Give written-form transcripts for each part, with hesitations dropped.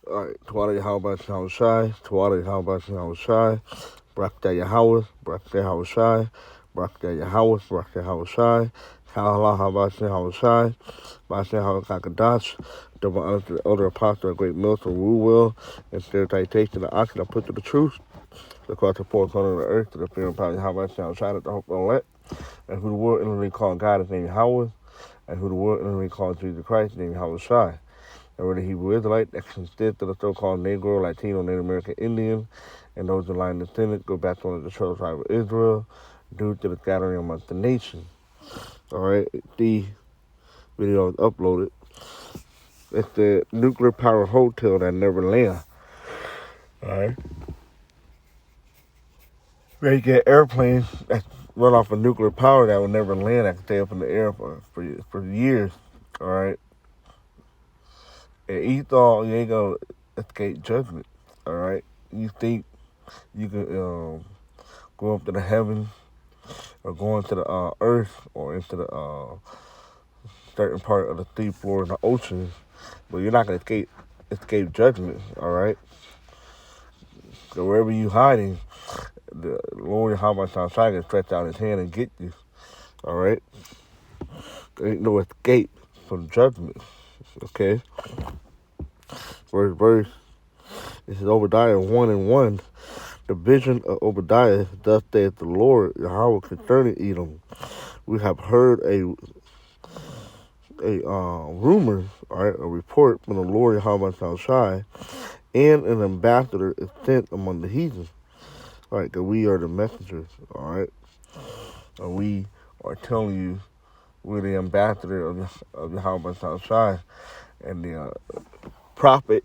All right, Tawada Yahweh Shai Shai, Tawada Yahweh Shai Shai, Brakta Yahweh, Brakta Yahweh Shai, Brakta Yahweh, Brakta Yahweh Shai, Kalah Habasha Yahweh Shai, Basha Yahweh Kakadash, double honor to the elder apostle, a great military rule will, and sterilization of the oxen, I put to the truth, across the four corners of the earth, to the fear and power of Yahweh Shai Shai, that the hope of elect, and who the world inwardly called God, his name Yahweh, and who the world inwardly called Jesus Christ, his name Yahweh Shai. And were the Hebrew Israelite that consist of the so-called Negro, Latino, Native American Indian, and those in line descendants go back to one of the 12 tribes of Israel due to the scattering amongst the nation. All right, the video is uploaded. It's the nuclear power hotel that never land. All right. They get airplanes that run off of nuclear power that will never land, that can stay up in the air for years. All right. And Esau, you ain't gonna escape judgment. All right. You think you can go up to the heavens or go into the earth or into the certain part of the sea floor in the ocean, but you're not gonna escape judgment. All right. So wherever you hiding, the Lord Yahweh Shai can stretch out his hand and get you. All right. There ain't no escape from judgment. Okay. Verse. This is Obadiah 1:1. The vision of Obadiah, thus saith the Lord Yahweh concerning Edom. We have heard a rumor, all right, a report from the Lord Yahweh Shai, and an ambassador is sent among the heathen. All right, that we are the messengers, all right, and we are telling you we're the ambassador of Yahweh Shai and the prophet.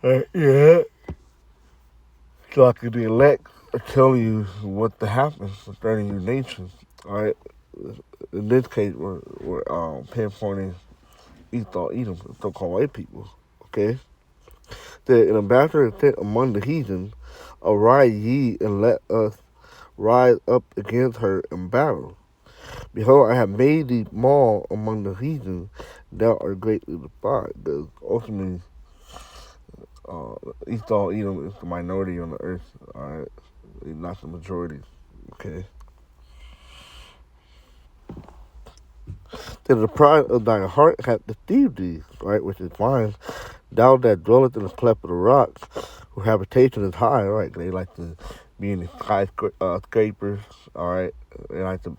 Yeah. So I could the elect are telling you what to happen concerning your nations. All right. In this case, we're pinpointing Esau, Edom, so-called white people. Okay. That an ambassador is sent among the heathen, arise ye and let us rise up against her in battle. Behold, I have made thee small among the heathen, thou art greatly defied. Because ultimately, Esau, Edom is the minority on the earth. All right. Not the majority. Okay. That the pride of thy heart hath deceived thee, right, which is fine. Thou that dwellest in the cleft of the rocks, whose habitation is high, right? They like to be in the skyscrapers, all right? They like to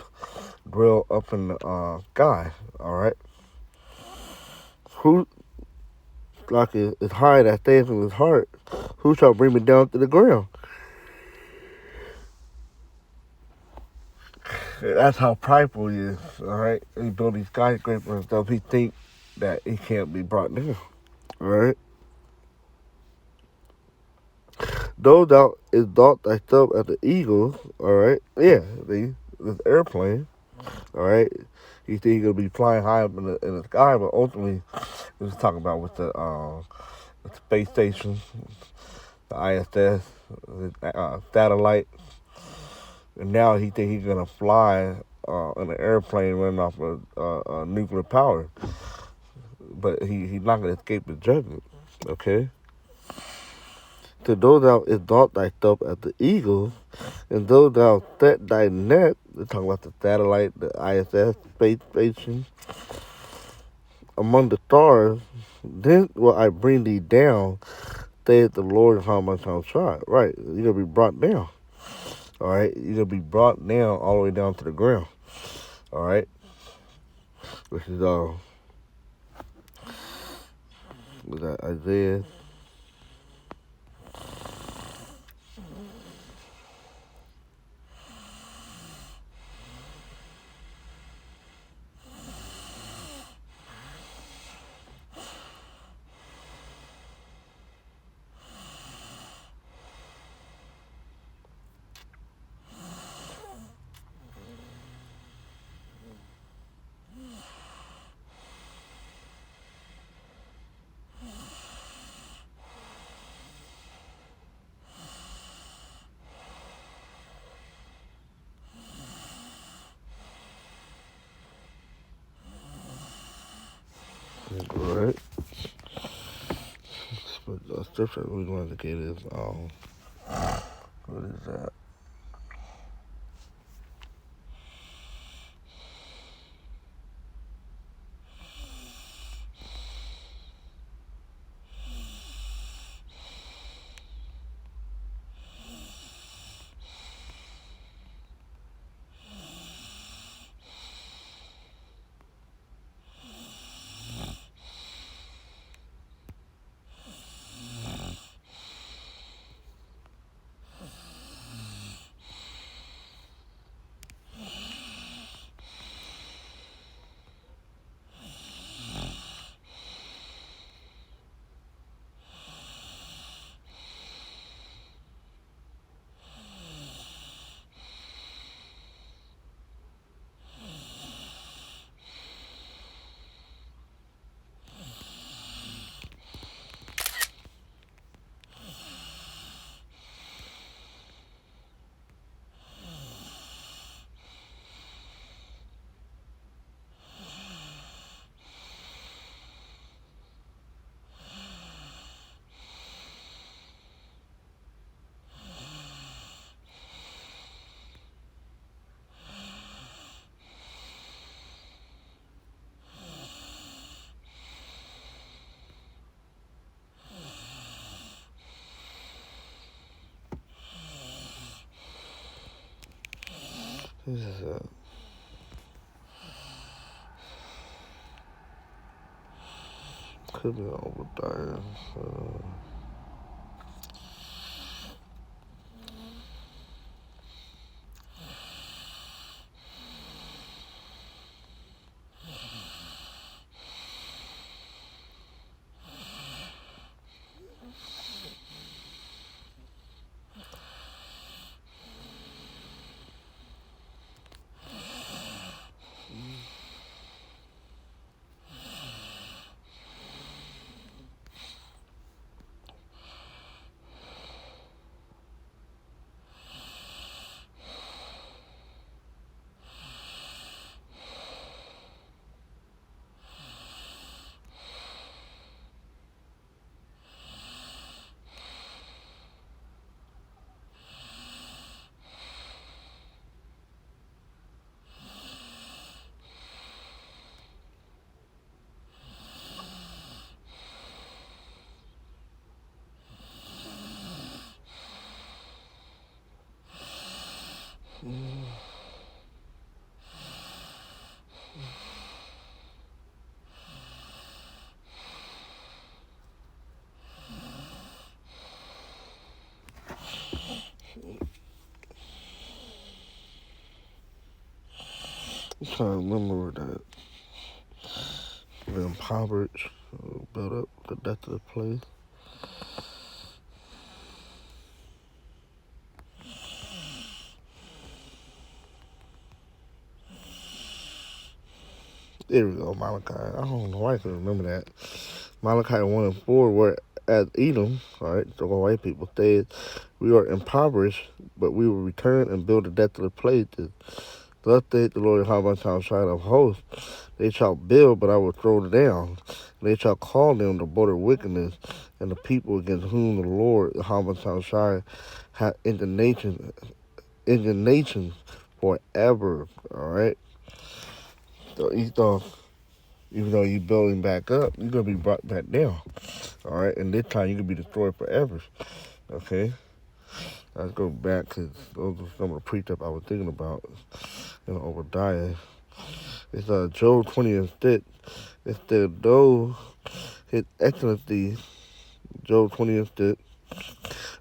dwell up in the sky, all right? Who, like is high that stands in his heart, who shall bring me down to the ground? That's how prideful he is, all right? He built these skyscrapers and stuff. He think that he can't be brought down, all right? Though thou exalt thyself as the eagle, all right? Yeah, this airplane, all right? You think he's gonna be flying high up in the sky, but ultimately, we're just talking about with the space station, the ISS, the satellite, and now he think he's gonna fly in an airplane running off of nuclear power, but he's not gonna escape the judgment. Okay. To though thou exalt thyself as the eagle, and though thou set thy net, they're talking about the satellite, the ISS, space station, among the stars, then will I bring thee down, saith the Lord of how much I'll try. Right, you're going to be brought down. All right, you're going to be brought down all the way down to the ground. All right, which is, was that Isaiah? All right. the scripture we're going to get is what is that? This is could be Obadiah. I'm trying to remember that the impoverished built up the death of the place. There we go, Malachi. I don't know why I can remember that. Malachi 1 and 4, where as Edom, all right, the white people said, we are impoverished, but we will return and build the death of the places. Thus saith the Lord Habanshah of hosts, they shall build, but I will throw down. They shall call them the border of wickedness, and the people against whom the Lord Habanshah hath indignation forever. All right. So even though you're building back up, you're gonna be brought back down. All right, and this time you can be destroyed forever. Okay. Let's go back because those are some of the precepts I was thinking about in Obadiah. It's Job 20 and 6. It said, though his excellency, Job 20 and 6,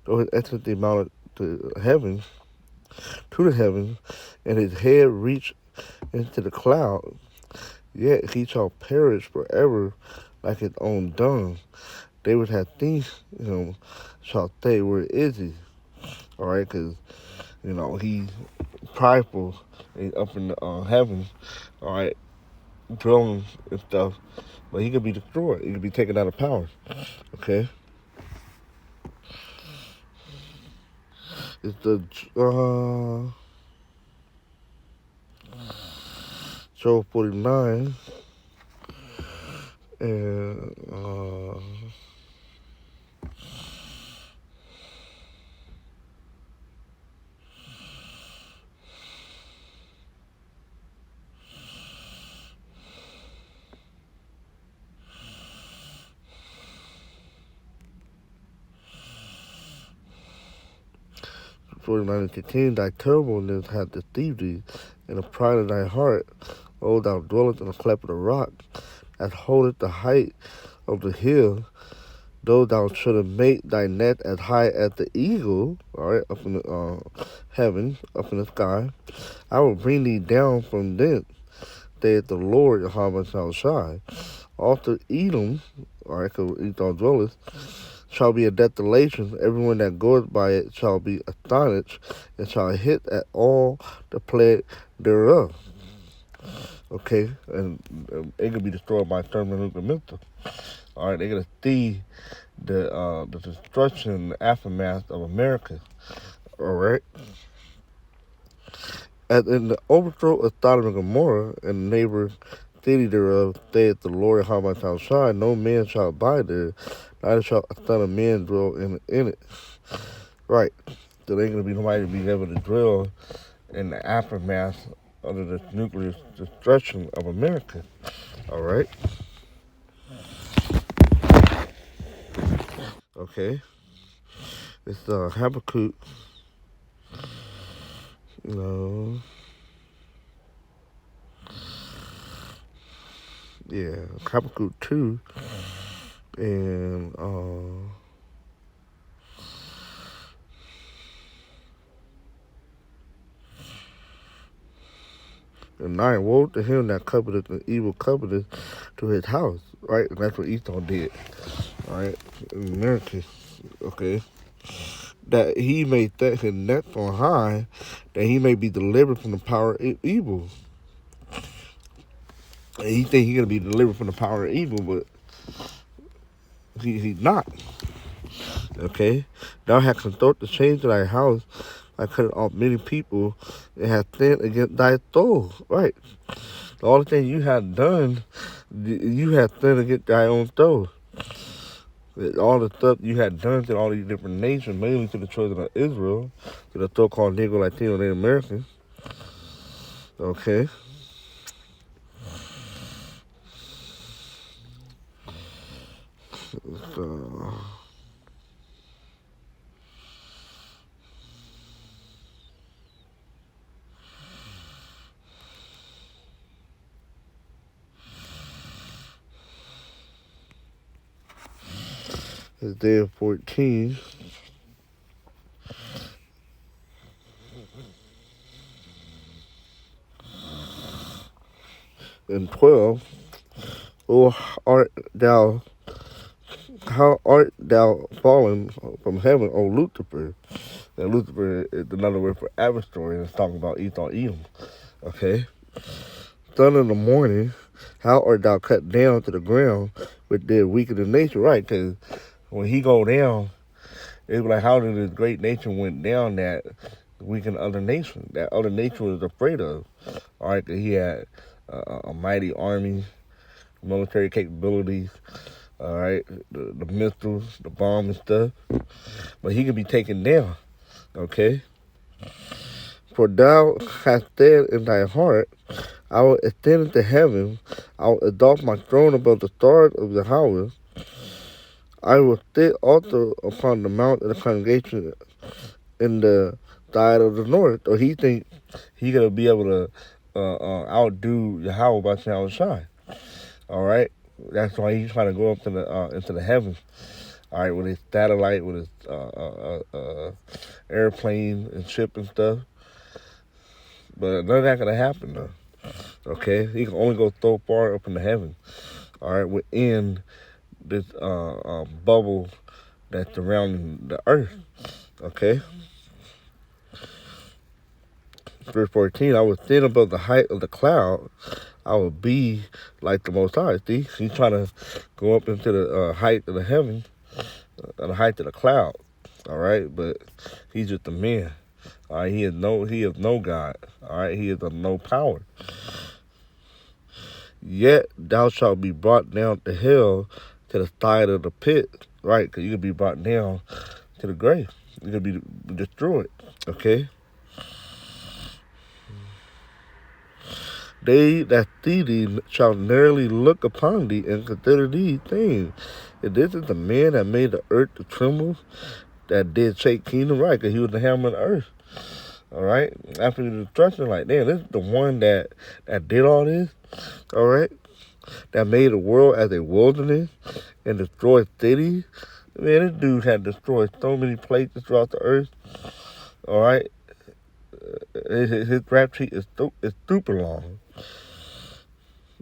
though his excellency mounted to the heavens, and his head reached into the cloud, yet he shall perish forever like his own dung. They would have things, shall say, where is he? All right, because, he's prideful and up in the heavens, all right, dwelling and stuff, but he could be destroyed. He could be taken out of power, okay? It's the Job 49 and 49 and 15, thy terribleness hath deceived thee, and the pride of thy heart, O thou dwellest in the cleft of the rock, that holdeth the height of the hill, though thou shouldest make thy net as high as the eagle, all right, up in the heaven, up in the sky, I will bring thee down from thence, saith the Lord Yahweh shall shine. Also Edom, all right, because Esau dwelleth, shall be a desolation. Everyone that goeth by it shall be astonished, and shall hit at all the plague thereof. Okay, and it can be destroyed by thermonuclear missile. All right, they're gonna see the destruction, the aftermath of America. All right, as in the overthrow of Sodom and Gomorrah and the neighbor city thereof, saith the Lord Yahweh shall shine. No man shall abide there, neither shall a son of man dwell in it. Right, so there ain't gonna be nobody to be able to dwell in the aftermath of the nuclear destruction of America. All right. Okay. It's Habakkuk. No. Yeah, Habakkuk 2 and and 9. Woe to him that coveteth an evil coveteth to his house. Right, and that's what Esau did. All right, in America. Okay. That he may set his net on high, that he may be delivered from the power of evil. And he think he's gonna be delivered from the power of evil, but he's not. Okay, thou hast consulted the change of thy house, I cut off many people, and have sinned against thy soul. Right, the only thing you have done, you have sinned against thy own soul. All the stuff you had done to all these different nations, mainly to the children of Israel, to the so-called Negro, Latino, Native Americans. Okay. So, Isaiah 14. And 12, O art thou, how art thou fallen from heaven, O Lucifer? And Lucifer is another word for adversary, and it's talking about Esau, Edom. Okay? Son of the morning, how art thou cut down to the ground with the weaker the nation? Right, because when he go down, it's like how did this great nation went down that weakened other nation? That other nation was afraid of. All right, that he had a mighty army, military capabilities, all right, the missiles, the bomb and stuff. But he could be taken down, okay? For thou hast said in thy heart, I will ascend into heaven, I will exalt my throne above the stars of Yahweh. I will sit also upon the mount of the congregation in the side of the north. Or he think he gonna be able to outdo Yahweh by saying shine. All right, that's why he's trying to go up to the into the heavens. All right, with his satellite, with his airplane and ship and stuff. But none of that gonna happen though. Okay, he can only go so far up in the heavens. All right, within this bubble that's surrounding the earth. Okay. Verse 14, I will stand above the height of the cloud. I will be like the Most High. See, he's trying to go up into the height of the heaven, the height of the cloud. All right, but he's just a man. All right, he is no God. All right, he is of no power. Yet thou shalt be brought down to hell, to the side of the pit. Right, because you could be brought down to the grave. You could be destroyed. Okay. They that see thee shall narrowly look upon thee and consider these things. If this is the man that made the earth to tremble, that did take kingdom, right? Because he was the hammer of the earth. All right. After the destruction, like, damn, this is the one that did all this. All right. That made the world as a wilderness and destroyed cities. Man, this dude had destroyed so many places throughout the earth. All right. His rap sheet is super long.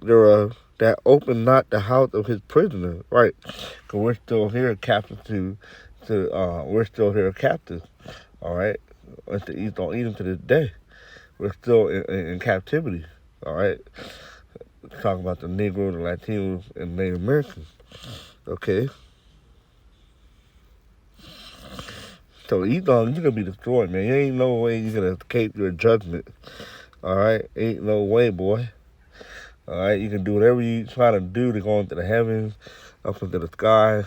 There that opened not the house of his prisoner, right? Because we're still here captive we're still here captive, all right? It's the Esau Edom to this day. We're still in captivity, all right? Talking about the Negroes, the Latinos, and Native Americans, okay? So Esau, you're gonna be destroyed, man. There ain't no way you're gonna escape your judgment, all right? Ain't no way, boy. All right, you can do whatever you try to do to go into the heavens, up into the sky,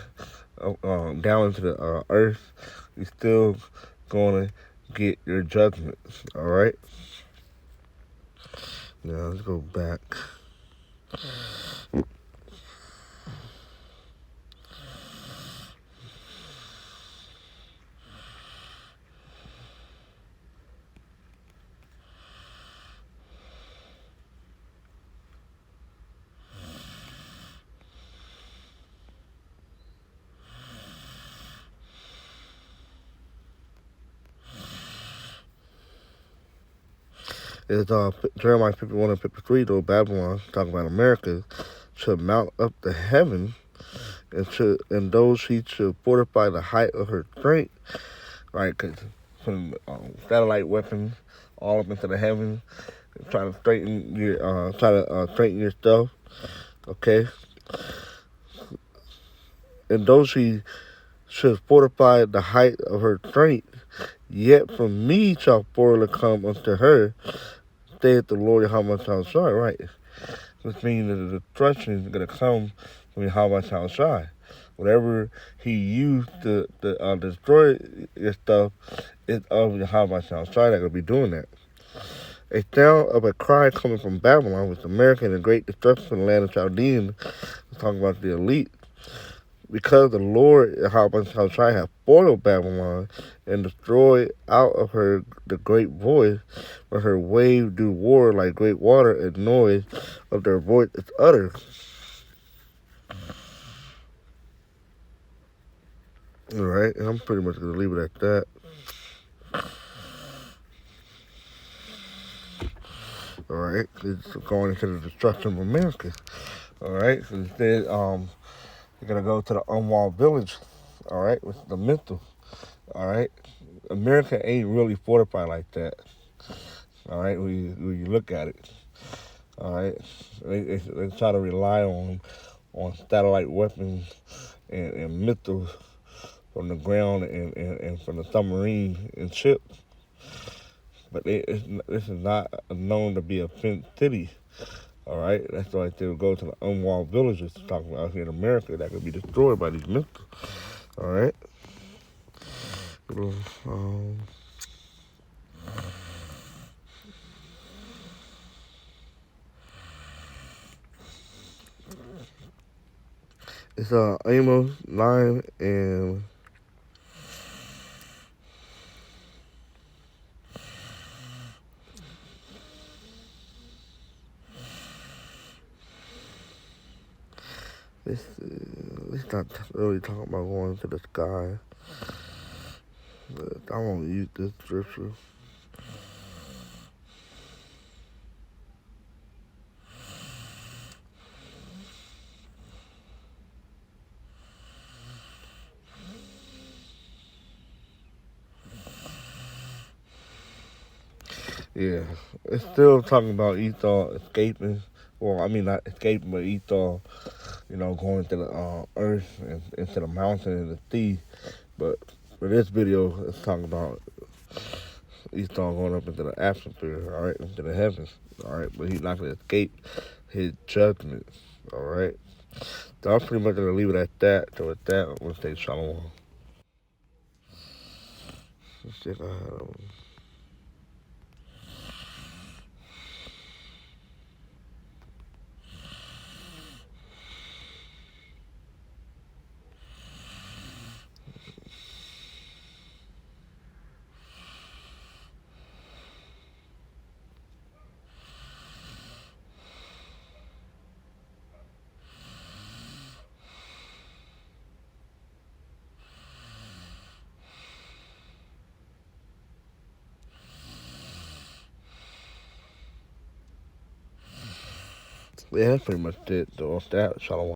down into the earth. You're still going to get your judgment. All right. Now let's go back. It's Jeremiah 51 and 53, though Babylon, talking about America, should mount up to heaven, and those she should fortify the height of her strength, right? Because from satellite weapons all up into the heavens, trying to straighten your stuff, okay? And though she should fortify the height of her strength, yet from me shall spoil come unto her, saith the Lord Yahweh Shai, right? Which means that the destruction is going to come from Yahweh Shai. Whatever he used to destroy your stuff is of Yahweh Shai that going to be doing that. A sound of a cry coming from Babylon, which America and the great destruction from the land of Chaldean, talking about the elite. Because the Lord Yahweh Shai hath spoiled Babylon and destroyed out of her the great voice, where her waves do war like great water, and noise of their voice is uttered. All right, and I'm pretty much going to leave it at that. All right, it's going into the destruction of America. All right, so instead, you're going to go to the unwalled village, all right, with the mental. All right, America ain't really fortified like that. All right, when you look at it, all right, they try to rely on satellite weapons and missiles from the ground and from the submarine and ships, but this is not known to be a fenced city. All right, that's why they would go to the unwalled villages talking about out here in America that could be destroyed by these missiles. All right. It's Amos 9 and it's not really talking about going to the sky. But I won't use this scripture. Yeah, it's still talking about Esau escaping. Well, I mean, not escaping, but Esau, going to the earth and into the mountain and the sea. But for this video, it's talking about Esau going up into the atmosphere, all right, into the heavens, all right. But he's not going to escape his judgment, all right. So I'm pretty much going to leave it at that. So with that, I'm going to say shalom. Let's see if I have Yeah, that's pretty much it. Though, that Shalom.